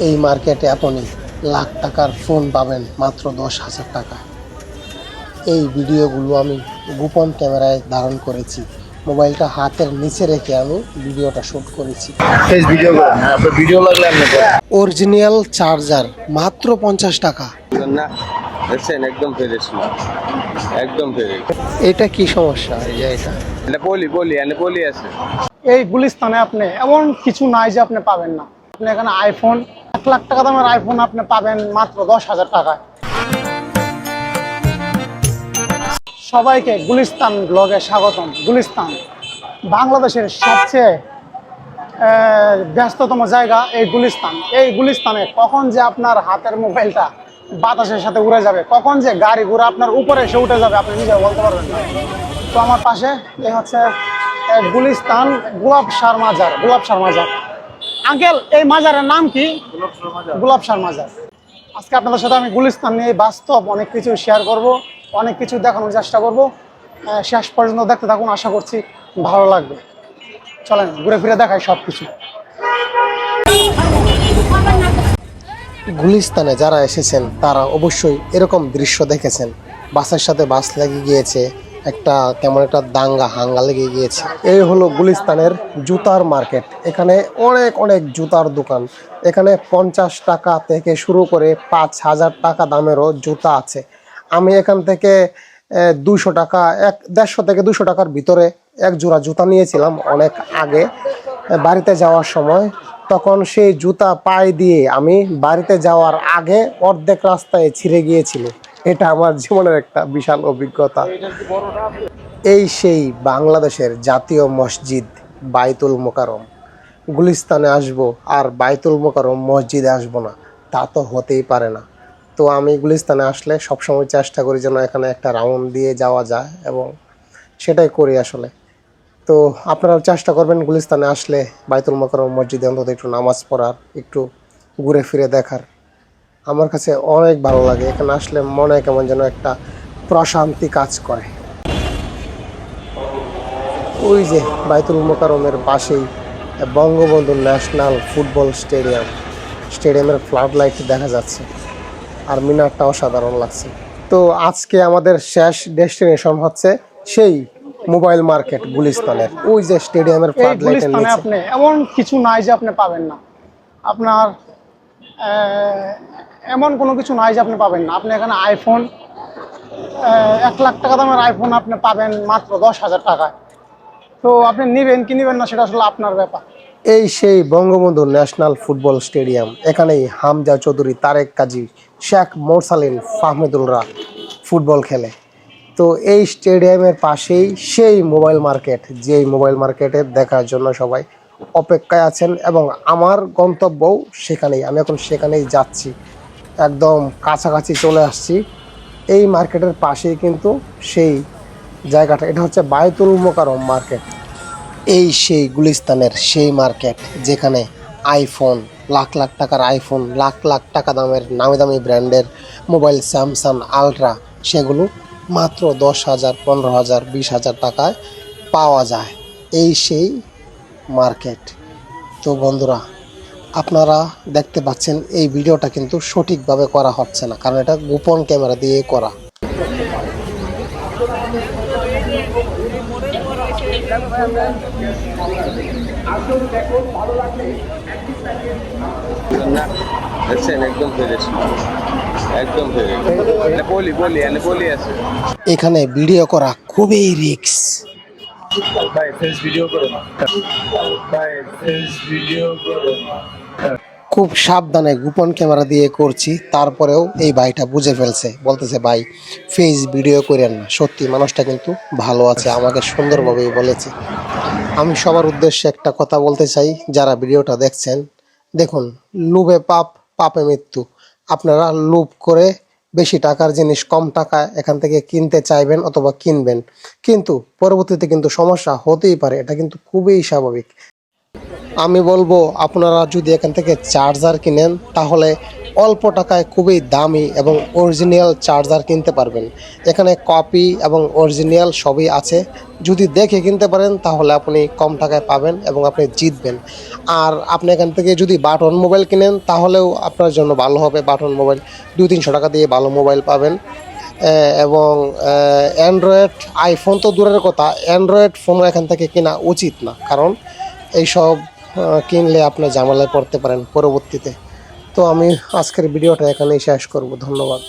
এই মার্কেটে আপনি লাখ টাকার ফোন পাবেন মাত্র 10,000 টাকা। এই ভিডিওগুলো আমি গোপন ক্যামেরায় ধারণ করেছি। মোবাইলটা হাতের নিচে রেখে আমি ভিডিওটা শ্যুট করেছি। ভিডিও লাগলে আপনি অরিজিনাল চার্জার মাত্র 50 টাকা। না দেখছেন একদম ফ্রেশ না, একদম ফ্রেশ। এটা কি সমস্যা? এই যে এটা পলি আছে। এই গুলিস্তানে আপনি এমন কিছু নাই যে আপনি পাবেন না। আপনি এখানে আইফোন 1 লাখ টাকা দামের আইফোন আপনি পাবেন মাত্র 10,000 টাকায়। সবাইকে গুলিস্তান ব্লগে স্বাগতম। গুলিস্তান বাংলাদেশের সবচেয়ে ব্যস্ততম জায়গা এই গুলিস্তান। এই গুলিস্তানে কখন যে আপনার হাতের মোবাইলটা বাতাসের সাথে উড়ে যাবে, কখন যে গাড়ি ঘোড়া আপনার উপরে এসে উঠে যাবে আপনি নিজে বলতে পারবেন না। তো আমার পাশে এই হচ্ছে গুলিস্তান গোলাপসার মাজার। আঙ্কেল, এই মাজারের নাম কি? গোলাপসার মাজার। আজকে আপনাদের সাথে আমি গুলিস্তান নিয়ে বাস্তব অনেক কিছু শেয়ার করব, অনেক কিছু দেখানোর চেষ্টা করব। শেষ পর্যন্ত দেখতে থাকুন, আশা করছি ভালো লাগবে। চলেন ঘুরে ফিরে দেখাই সব কিছু। গুলিস্তানে যারা এসেছেন তারা অবশ্যই এরকম দৃশ্য দেখেছেন। বাসের সাথে বাস লেগে গিয়েছে, কেমন একটা দাঙ্গা হাঙ্গা লেগে গিয়েছে। এই হলো গুলিস্তানের জুতার মার্কেট। এখানে অনেক জুতার দোকান। এখানে 50 টাকা থেকে শুরু করে 5,000 টাকা দামেরও জুতা আছে। আমি এখান থেকে 200 টাকা 150 থেকে 200 টাকার ভিতরে এক জোড়া জুতা নিয়েছিলাম অনেক আগে বাড়িতে যাওয়ার সময়। তখন সেই জুতা পায়ে দিয়ে আমি বাড়িতে যাওয়ার আগে অর্ধেক রাস্তায় ছিঁড়ে গিয়েছিল। এটা আমার জীবনের একটা বিশাল অভিজ্ঞতা। এই সেই বাংলাদেশের জাতীয় মসজিদ বাইতুল মোকাররম। গুলিস্তানে আসবো আর বাইতুল মোকাররম মসজিদে আসবো না, তা তো হতেই পারে না। তো আমি গুলিস্তানে আসলে সবসময় চেষ্টা করি যেন এখানে একটা রাউন্ড দিয়ে যাওয়া যায়, এবং সেটাই করি আসলে। তো আপনারাও চেষ্টা করবেন গুলিস্তানে আসলে বাইতুল মোকাররম মসজিদে অন্তত একটু নামাজ পড়ার, একটু ঘুরে ফিরে দেখার। আমার কাছে অনেক ভালো লাগে। এখানে আসলে মনে কেমন যেন একটা প্রশান্তি কাজ করে। ওই যে বাইতুল মোকাররমের পাশেই বঙ্গবন্ধু ন্যাশনাল ফুটবল স্টেডিয়ামের ফ্লাড লাইট দেখা যাচ্ছে, আর মিনারটা অসাধারণ লাগছে। তো আজকে আমাদের শেষ ডেস্টিনেশন হচ্ছে সেই মোবাইল মার্কেট গুলিস্তানের। ওই যে স্টেডিয়ামের ফ্লাড লাইটের নিচে আপনি এমন কিছু নাই যে আপনি পাবেন না। আপনার এমন কোনো কিছু নাই যে আপনি পাবেন না। আপনি এখানে আইফোন 1 লাখ টাকা দামের আইফোন আপনি পাবেন মাত্র 10,000 টাকায়। তো আপনি নিবেন কি নিবেন না সেটা আসলে আপনার ব্যাপার। এই সেই বঙ্গবন্ধু ন্যাশনাল ফুটবল স্টেডিয়াম। এখানেই হামজা চৌধুরী, তারেক কাজী, শেখ মোরসালিন, ফাহমিদুলরা ফুটবল খেলে। তো এই স্টেডিয়ামের পাশেই সেই মোবাইল মার্কেট, যেই মোবাইল মার্কেটের দেখার জন্য সবাই অপেক্ষায় আছেন, এবং আমার গন্তব্যও সেখানেই। আমি এখন সেখানেই যাচ্ছি, একদম কাছাকাছি চলে আসছি। এই মার্কেটের পাশেই কিন্তু সেই জায়গাটা। এটা হচ্ছে বাইতুল মোকাররম মার্কেট। এই সেই গুলিস্তানের সেই মার্কেট যেখানে আইফোন, লাখ টাকার আইফোন, লাখ টাকা দামের নামি দামি ব্র্যান্ডের মোবাইল, স্যামসাং আলট্রা, সেগুলো মাত্র 10,000, 15,000, 20,000 টাকায় পাওয়া যায়। এই সেই মার্কেট। তো বন্ধুরা, আপনারা দেখতে পাচ্ছেন এই ভিডিওটা কিন্তু সঠিকভাবে করা হচ্ছে না, কারণ এটা গোপন ক্যামেরা দিয়ে করা। না দেখছেন একদম ফ্রেশ না, একদম ফ্রেশ। পলি আছে। এখানে ভিডিও করা খুবই রিস্ক। ভাই ফেস ভিডিও করো না, ভাই ফেস ভিডিও করো না। খুব সাবধানে গোপন ক্যামেরা দিয়ে করছি, তারপরেও এই ভাইটা বুঝে ফেলছে, বলতেছে ভাই ফেস ভিডিও করেন না। সত্যি মানুষটা কিন্তু ভালো আছে, আমাকে সুন্দরভাবেই বলেছে। আমি সবার উদ্দেশ্যে একটা কথা বলতে চাই, যারা ভিডিওটা দেখছেন, দেখুন, লোভে পাপ, পাপে মৃত্যু। আপনারা লোভ করে বেশি টাকার জিনিস কম টাকায় এখান থেকে কিনতে চাইবেন অথবা কিনবেন, কিন্তু পরবর্তীতে কিন্তু সমস্যা হতেই পারে। এটা কিন্তু খুবই স্বাভাবিক। আমি বলবো আপনারা যদি এখান থেকে চার্জার কিনেন তাহলে অল্প টাকায় খুবই দামি এবং অরিজিনাল চার্জার কিনতে পারবেন। এখানে কপি এবং অরিজিনাল সবই আছে। যদি দেখে কিনতে পারেন তাহলে আপনি কম টাকায় পাবেন এবং আপনি জিতবেন। আর আপনি এখান থেকে যদি বাটন মোবাইল কিনেন তাহলেও আপনার জন্য ভালো হবে। বাটন মোবাইল 200-300 টাকা দিয়ে ভালো মোবাইল পাবেন। এবং অ্যান্ড্রয়েড আইফোন তো দূরের কথা, অ্যান্ড্রয়েড ফোনও এখান থেকে কেনা উচিত না, কারণ এইসব কিনলে আপনি ঝামেলায় পড়তে পারেন পরবর্তীতে। তো আমি আজকের ভিডিওটা এখানেই শেষ করব। ধন্যবাদ।